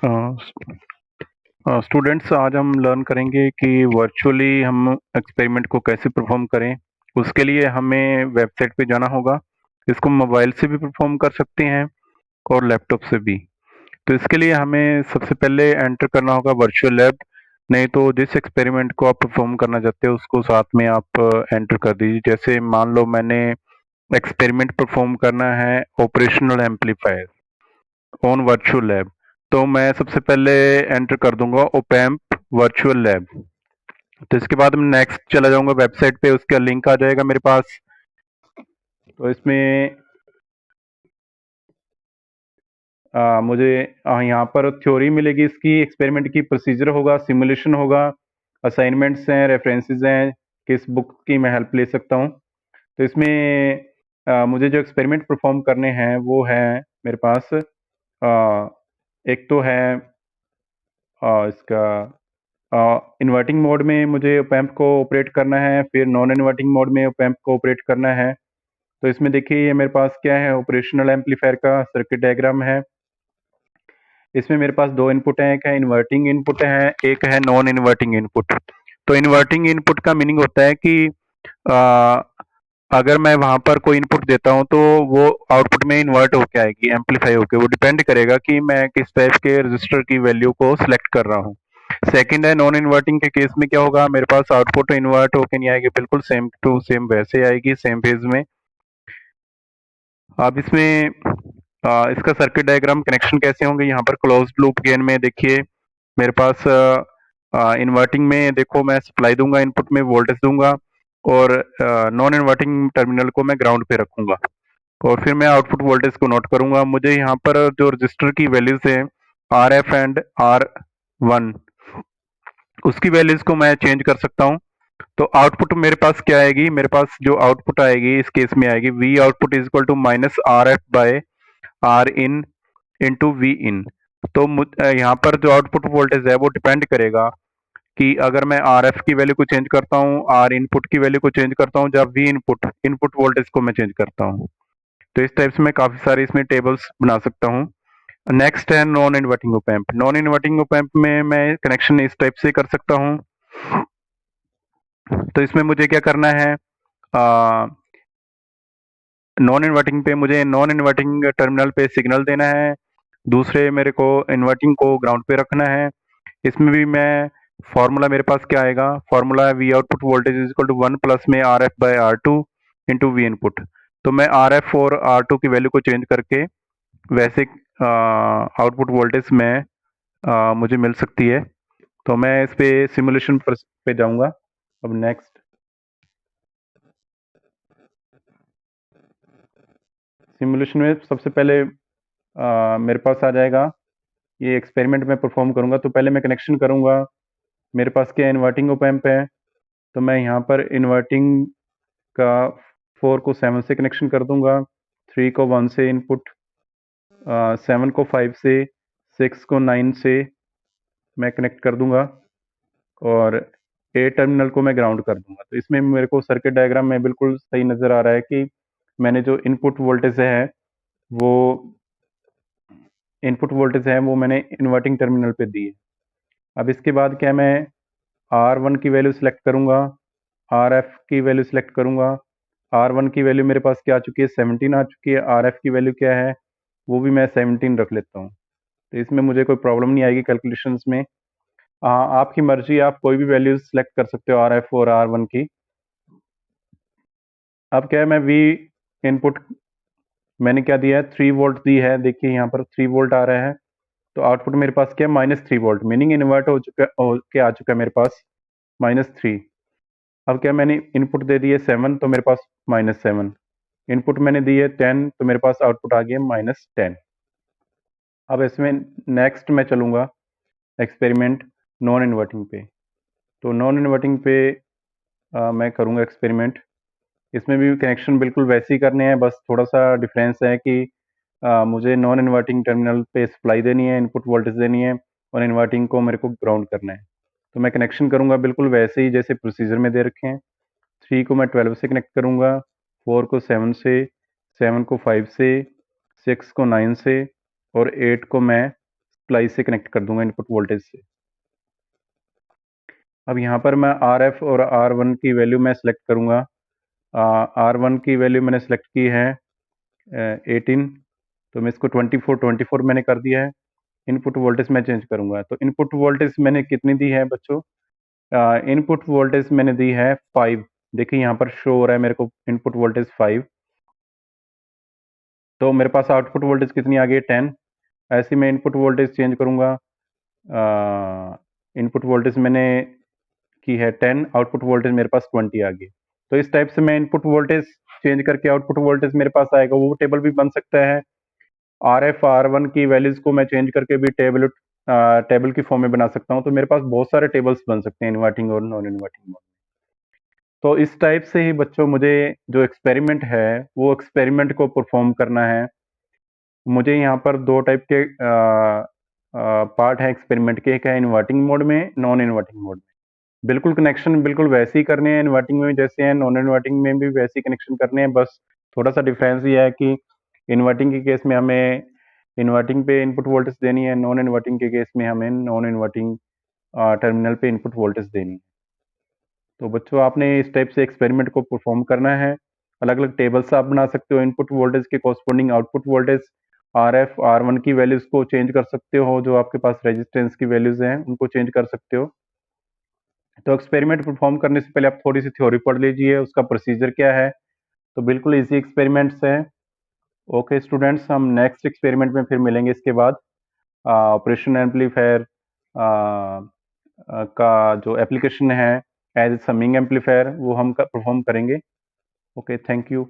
Students, आज हम learn करेंगे कि वर्चुअली हम एक्सपेरिमेंट को कैसे परफॉर्म करें। उसके लिए हमें वेबसाइट पे जाना होगा। इसको मोबाइल से भी परफॉर्म कर सकते हैं और लैपटॉप से भी। तो इसके लिए हमें सबसे पहले एंटर करना होगा वर्चुअल लैब। नहीं तो जिस एक्सपेरिमेंट को आप परफॉर्म करना चाहते हो उसको साथ में आप एंटर कर दीजिए। जैसे मान लो मैंने एक्सपेरिमेंट परफॉर्म करना है operational amplifier on virtual lab. तो मैं सबसे पहले एंटर कर दूंगा ओपैम्प वर्चुअल लैब। तो इसके बाद मैं नेक्स्ट चला जाऊंगा वेबसाइट पे, उसका लिंक आ जाएगा मेरे पास। तो इसमें मुझे यहाँ पर थ्योरी मिलेगी, इसकी एक्सपेरिमेंट की प्रोसीजर होगा, सिमुलेशन होगा, असाइनमेंट्स हैं, रेफरेंसेस हैं, किस बुक की मैं हेल्प ले सकता हूँ। तो इसमें मुझे जो एक्सपेरिमेंट परफॉर्म करने हैं वो है मेरे पास। एक तो है इसका इन्वर्टिंग मोड में मुझे ओपैम्प को ऑपरेट करना है, फिर नॉन इन्वर्टिंग मोड में ओपैम्प को ऑपरेट करना है। तो इसमें देखिए ये मेरे पास क्या है, ऑपरेशनल एम्पलीफायर का सर्किट डायग्राम है। इसमें मेरे पास दो इनपुट हैं, एक है इन्वर्टिंग इनपुट है, एक है नॉन इन्वर्टिंग इनपुट। तो इन्वर्टिंग इनपुट का मीनिंग होता है कि आ, अगर मैं वहां पर कोई इनपुट देता हूं तो वो आउटपुट में इन्वर्ट होके आएगी, एम्पलीफाई होके। वो डिपेंड करेगा कि मैं किस टाइप के रजिस्टर की वैल्यू को सिलेक्ट कर रहा हूँ। सेकंड है नॉन इन्वर्टिंग के केस में क्या होगा, मेरे पास आउटपुट इन्वर्ट होके नहीं आएगी, बिल्कुल सेम टू सेम वैसे आएगी, सेम फेज में। अब इसमें इसका सर्किट डायग्राम कनेक्शन कैसे होंगे, यहाँ पर क्लोज्ड लूप गेन में देखिए मेरे पास इन्वर्टिंग में देखो मैं सप्लाई दूंगा, इनपुट में वोल्टेज दूंगा, और नॉन इन्वर्टिंग टर्मिनल को मैं ग्राउंड पे रखूंगा। और फिर मैं आउटपुट वोल्टेज को नोट करूंगा। मुझे यहाँ पर जो रजिस्टर की वैल्यूज है R F and R one, उसकी वैल्यूज को मैं चेंज कर सकता हूँ। तो आउटपुट मेरे पास क्या आएगी, मेरे पास जो आउटपुट आएगी इस केस में आएगी V output is equal to minus R F by R in into V in. तो यहाँ पर जो आउटपुट वोल्टेज है वो डिपेंड करेगा कि अगर मैं आर एफ की वैल्यू को चेंज करता हूँ, आर इनपुट की वैल्यू को चेंज करता हूँ, जब वी इनपुट इनपुट वोल्टेज को मैं चेंज करता हूँ। तो इस टाइप से मैं काफी सारे इसमें टेबल्स बना सकता हूँ। नेक्स्ट है non inverting op amp. Non inverting op amp में मैं कनेक्शन इस टाइप से कर सकता हूँ। तो इसमें मुझे क्या करना है, नॉन इन्वर्टिंग पे मुझे नॉन इन्वर्टिंग टर्मिनल पे सिग्नल देना है, दूसरे मेरे को इन्वर्टिंग को ग्राउंड पे रखना है। इसमें भी मैं फॉर्मूला मेरे पास क्या आएगा, फॉर्मूला है V output voltage is equal to one plus में R F by R two into V input. तो मैं आर एफ और आर टू की वैल्यू को चेंज करके वैसे आउटपुट वोल्टेज में मुझे मिल सकती है। तो मैं इस पे सिमुलेशन पे जाऊंगा। अब नेक्स्ट सिमुलेशन में सबसे पहले मेरे पास आ जाएगा, ये एक्सपेरिमेंट में परफॉर्म करूंगा तो पहले मैं कनेक्शन करूंगा। मेरे पास क्या इन्वर्टिंग ओप एम्प है, तो मैं यहाँ पर इन्वर्टिंग का 4 को 7 से कनेक्शन कर दूंगा, 3 को 1 से इनपुट, 7 को 5 से, 6 को 9 से मैं कनेक्ट कर दूंगा, और ए टर्मिनल को मैं ग्राउंड कर दूंगा। तो इसमें मेरे को सर्किट डायग्राम में बिल्कुल सही नज़र आ रहा है कि मैंने जो वो इनपुट वोल्टेज है वो मैंने इन्वर्टिंग टर्मिनल पे दी है। अब इसके बाद क्या, मैं आर वन की वैल्यू सिलेक्ट करूंगा, आर एफ की वैल्यू सिलेक्ट करूंगा। आर वन की वैल्यू मेरे पास क्या आ चुकी है, 17 आ चुकी है। आर एफ की वैल्यू क्या है, वो भी मैं 17 रख लेता हूँ। तो इसमें मुझे कोई प्रॉब्लम नहीं आएगी कैलकुलेशंस में। आपकी मर्जी, आप कोई भी वैल्यू सिलेक्ट कर सकते हो आर एफ और आर वन की। अब क्या है, मैं वी इनपुट मैंने क्या दिया है, 3 वोल्ट दी है, देखिए यहाँ पर 3 वोल्ट आ रहा है। तो आउटपुट मेरे पास क्या है, -3 वोल्ट, मीनिंग इन्वर्ट हो के आ चुका है मेरे पास -3। अब क्या, मैंने इनपुट दे दिए 7, तो मेरे पास -7। इनपुट मैंने दी है 10, तो मेरे पास आउटपुट आ गया -10। अब इसमें नेक्स्ट मैं चलूंगा एक्सपेरिमेंट नॉन इन्वर्टिंग पे। तो नॉन इन्वर्टिंग पे मैं करूंगा एक्सपेरिमेंट। इसमें भी कनेक्शन बिल्कुल वैसे ही करने हैं, बस थोड़ा सा डिफरेंस है कि मुझे नॉन इन्वर्टिंग टर्मिनल पे सप्लाई देनी है, इनपुट वोल्टेज देनी है, और इन्वर्टिंग को मेरे को ग्राउंड करना है। तो मैं कनेक्शन करूंगा बिल्कुल वैसे ही जैसे प्रोसीजर में दे रखे हैं। 3 को मैं 12 से कनेक्ट करूंगा, 4 को 7 से, 7 को 5 से, 6 को 9 से, और 8 को मैं सप्लाई से कनेक्ट कर दूंगा, इनपुट वोल्टेज से। अब यहाँ पर मैं RF और R1 की वैल्यू मैं सेलेक्ट करूँगा। R1 की वैल्यू मैंने सेलेक्ट की है 18, तो मैं इसको 24 मैंने कर दिया है। इनपुट वोल्टेज मैं चेंज करूँगा, तो इनपुट वोल्टेज मैंने कितनी दी है बच्चों? इनपुट वोल्टेज मैंने दी है 5। देखिए यहाँ पर शो हो रहा है मेरे को इनपुट वोल्टेज 5। तो मेरे पास आउटपुट वोल्टेज कितनी आ गई है? 10। ऐसे मैं इनपुट वोल्टेज चेंज करूँगा। इनपुट वोल्टेज मैंने की है 10, आउटपुट वोल्टेज मेरे पास 20 आ गई। तो इस टाइप से मैं इनपुट वोल्टेज चेंज करके आउटपुट वोल्टेज मेरे पास आएगा, वो टेबल भी बन सकता है। RF R1 की वैल्यूज को मैं चेंज करके भी टेबल की फॉर्म में बना सकता हूँ। तो मेरे पास बहुत सारे टेबल्स बन सकते हैं इन्वर्टिंग और नॉन इन्वर्टिंग मोड। तो इस टाइप से ही बच्चों मुझे जो एक्सपेरिमेंट है वो एक्सपेरिमेंट को परफॉर्म करना है। मुझे यहाँ पर दो टाइप के पार्ट है एक्सपेरिमेंट के, एक है इन्वर्टिंग मोड में, नॉन इन्वर्टिंग मोड में। बिल्कुल कनेक्शन बिल्कुल वैसे ही करने हैं इन्वर्टिंग में जैसे हैं, नॉन इन्वर्टिंग में भी वैसे ही कनेक्शन करने हैं। बस थोड़ा सा डिफरेंस ये है कि इन्वर्टिंग के केस में हमें इन्वर्टिंग पे इनपुट वोल्टेज देनी है, नॉन इन्वर्टिंग के केस में हमें नॉन इन्वर्टिंग टर्मिनल पे इनपुट वोल्टेज देनी है। तो बच्चों आपने इस टाइप से एक्सपेरिमेंट को परफॉर्म करना है। अलग अलग टेबल्स आप बना सकते हो, इनपुट वोल्टेज के corresponding output voltage, RF R1 की वैल्यूज को चेंज कर सकते हो, जो आपके पास रेजिस्टेंस की वैल्यूज हैं उनको चेंज कर सकते हो। तो एक्सपेरिमेंट परफॉर्म करने से पहले आप थोड़ी सी थ्योरी पढ़ लीजिए, उसका प्रोसीजर क्या है। तो बिल्कुल इजी एक्सपेरिमेंट्स है। ओके स्टूडेंट्स, हम नेक्स्ट एक्सपेरिमेंट में फिर मिलेंगे इसके बाद। ऑपरेशन एम्पलीफायर का जो एप्लीकेशन है एज ए समिंग एम्पलीफायर वो हम परफॉर्म करेंगे। Okay, thank you.